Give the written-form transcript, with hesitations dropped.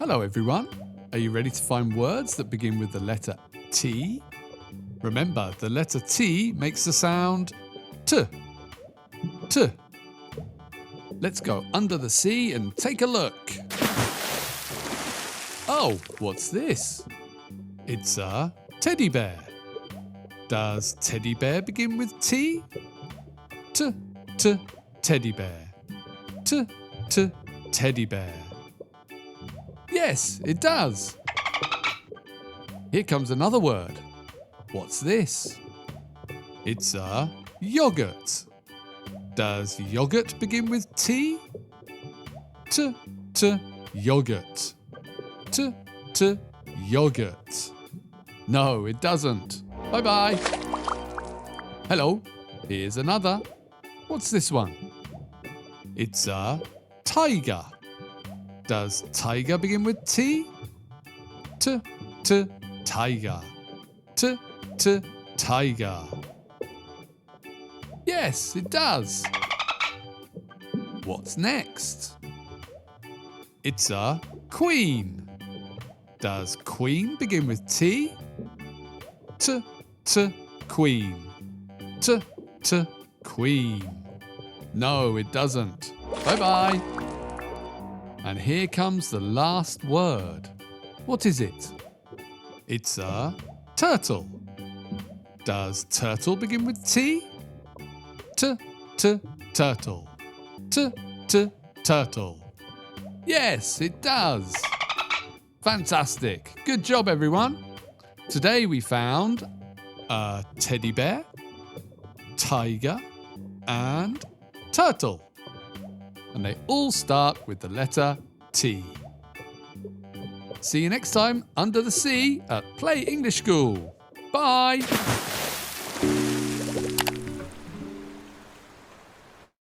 Hello everyone. Are you ready to find words that begin with the letter T? Remember, the letter T makes the sound T. T. Let's go under the sea and take a look. Oh, what's this? It's a teddy bear. Does teddy bear begin with T? T, T, teddy bear. T, T, teddy bear. Yes, it does. Here comes another word. What's this? It's a yogurt. Does yogurt begin with T? T, T, yogurt. T, T, yogurt. No, it doesn't. Bye-bye. Hello, here's another. What's this one? It's a tiger. Does tiger begin with T? T, T, tiger. T, T, tiger. Yes, it does. What's next? It's a queen. Does queen begin with T? T, T, queen. T, T, queen. No, it doesn't. Bye-bye. And here comes the last word. What is it? It's a turtle. Does turtle begin with T? T, T, turtle. T, T, turtle. Yes, it does. Fantastic. Good job, everyone. Today we found a teddy bear, tiger, and turtle. And they all start with the letter T. See you next time under the sea at Play English School. Bye!